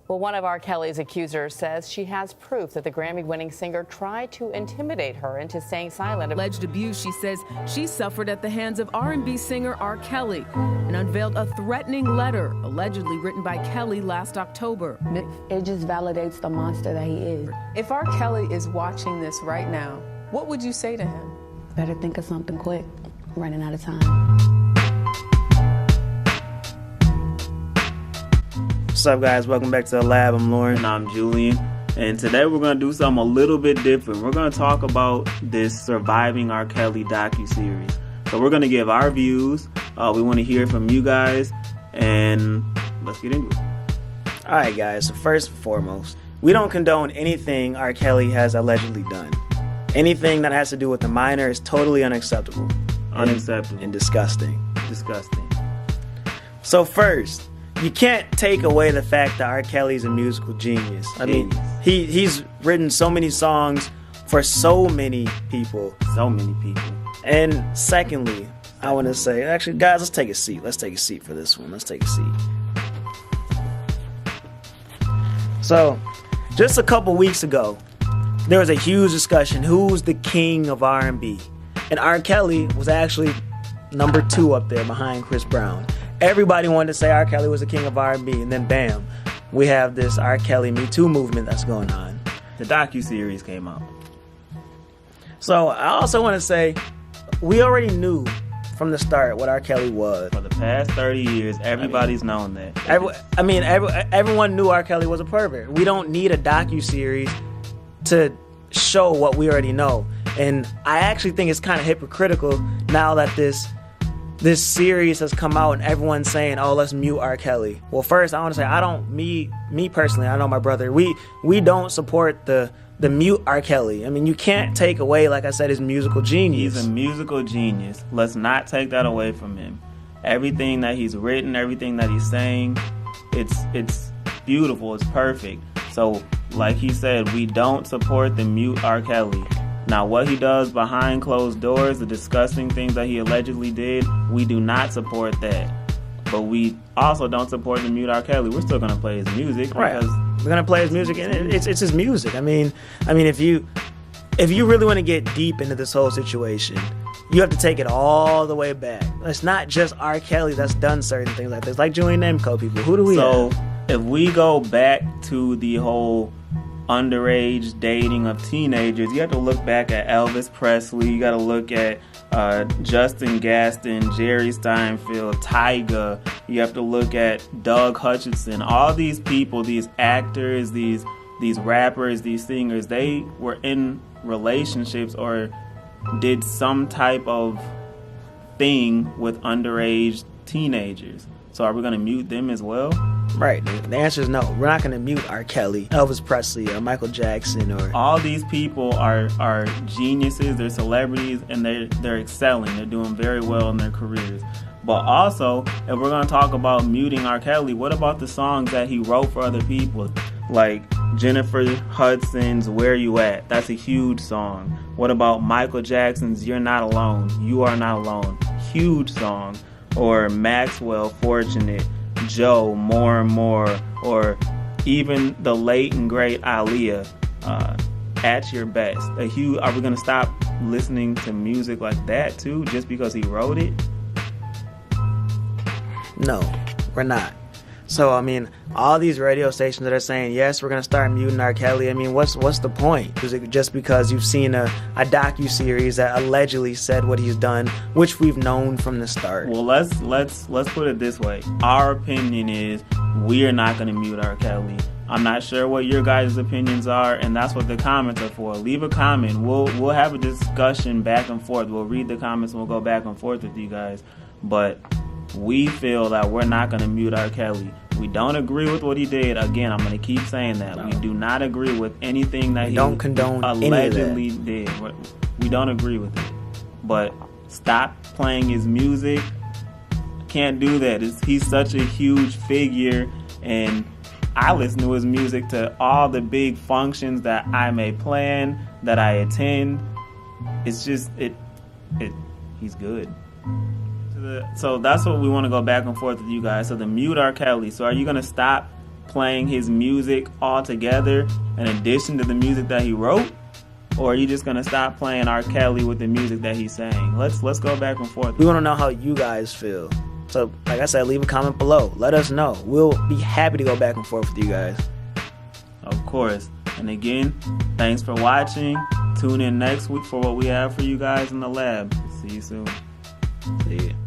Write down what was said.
Well, one of R. Kelly's accusers says she has proof that the Grammy-winning singer tried to intimidate her into staying silent. Alleged abuse, she says, she suffered at the hands of R&B singer R. Kelly and unveiled a threatening letter allegedly written by Kelly last October. It just validates the monster that he is. If R. Kelly is watching this right now, what would you say to him? Better think of something quick. I'm running out of time. What's up, guys? Welcome back to the lab. I'm Loren. And I'm Julian. And today we're going to do something a little bit different. We're going to talk about this Surviving R. Kelly docuseries. So we're going to give our views. We want to hear from you guys. And let's get into it. All right, guys. So first and foremost, we don't condone anything R. Kelly has allegedly done. Anything that has to do with the minor is totally unacceptable. Unacceptable. And disgusting. Disgusting. So first, you can't take away the fact that R. Kelly's a musical genius. I mean, he's written so many songs for so many people. So many people. And secondly, I want to say, actually, guys, let's take a seat. Let's take a seat for this one. Let's take a seat. So, just a couple weeks ago, there was a huge discussion. Who's the king of R&B? And R. Kelly was actually number 2 up there behind Chris Brown. Everybody wanted to say R. Kelly was the king of R&B, and then bam, we have this R. Kelly Me Too movement that's going on. The docuseries came out. So I also want to say, we already knew from the start what R. Kelly was. For the past 30 years, everybody's known that. Everyone knew R. Kelly was a pervert. We don't need a docuseries to show what we already know. And I actually think it's kind of hypocritical now that this series has come out and everyone's saying, oh, let's mute R. Kelly. Well, first, I want to say, me personally, I know my brother, we don't support the mute R. Kelly. I mean, you can't take away, like I said, his musical genius. He's a musical genius. Let's not take that away from him. Everything that he's written, everything that he's saying, it's beautiful, it's perfect. So, like he said, we don't support the mute R. Kelly. Now, what he does behind closed doors, the disgusting things that he allegedly did, we do not support that. But we also don't support the mute R. Kelly. We're still going to play his music. Right. We're going to play his music, and it's his music. I mean, if you really want to get deep into this whole situation, you have to take it all the way back. It's not just R. Kelly that's done certain things like this, like Julian and co people. Who do we have? So, if we go back to the whole underage dating of teenagers, you have to look back at Elvis Presley, you got to look at Justin Gaston, Jerry Steinfeld, Tyga, you have to look at Doug Hutchinson. All these people, these actors, these rappers, these singers, they were in relationships or did some type of thing with underage teenagers. So are we going to mute them as well? Right. The answer is no. We're not going to mute R. Kelly, Elvis Presley, or Michael Jackson, or all these people are geniuses. They're celebrities, and they're excelling. They're doing very well in their careers. But also, if we're going to talk about muting R. Kelly, what about the songs that he wrote for other people, like Jennifer Hudson's "Where You At"? That's a huge song. What about Michael Jackson's "You're Not Alone"? You Are Not Alone. Huge song. Or Maxwell, "Fortunate," Joe, "More and More," or even the late and great Aaliyah, "At Your Best." Are we going to stop listening to music like that too, just because he wrote it? No, we're not. So, I mean, all these radio stations that are saying, yes, we're going to start muting R. Kelly, I mean, what's the point? Is it just because you've seen a docuseries that allegedly said what he's done, which we've known from the start? Well, let's put it this way. Our opinion is we are not going to mute R. Kelly. I'm not sure what your guys' opinions are, and that's what the comments are for. Leave a comment. We'll have a discussion back and forth. We'll read the comments and we'll go back and forth with you guys. But we feel that we're not going to mute R. Kelly. We don't agree with what he did. Again, I'm going to keep saying that. No. We do not agree with anything that he don't condone allegedly did. We don't agree with it. But stop playing his music. Can't do that. He's such a huge figure, and I listen to his music to all the big functions that I may plan, that I attend. It's just, he's good. So that's what we want to go back and forth with you guys. So the mute R. Kelly. So are you going to stop playing his music altogether in addition to the music that he wrote? Or are you just gonna stop playing R. Kelly with the music that he's saying? Let's go back and forth. We want to know how you guys feel. So, like I said, leave a comment below. Let us know. We'll be happy to go back and forth with you guys. Of course. And again, thanks for watching. Tune in next week for what we have for you guys in the lab. See you soon. See you.